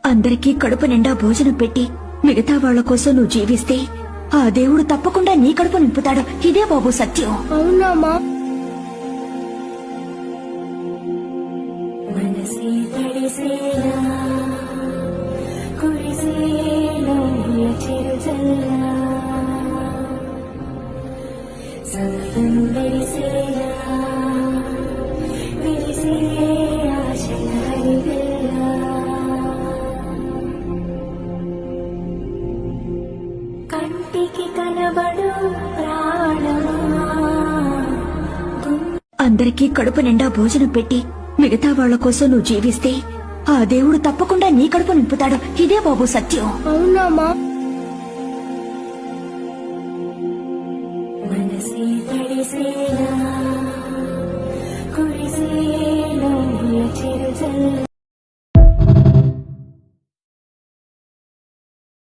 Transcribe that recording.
అందరికీ కడుపు నిండా భోజనం పెట్టి మిగతా వాళ్ల కోసం నువ్వు జీవిస్తే ఆ దేవుడు తప్పకుండా నీ కడుపు నింపుతాడు. ఇదే బాబు సత్యం. అవునామా? అందరికీ కడుపు నిండా భోజనం పెట్టి మిగతా వాళ్ల కోసం నువ్వు జీవిస్తే ఆ దేవుడు తప్పకుండా నీ కడుపు నింపుతాడు. ఇదే బాబు సత్యం. అవునామా?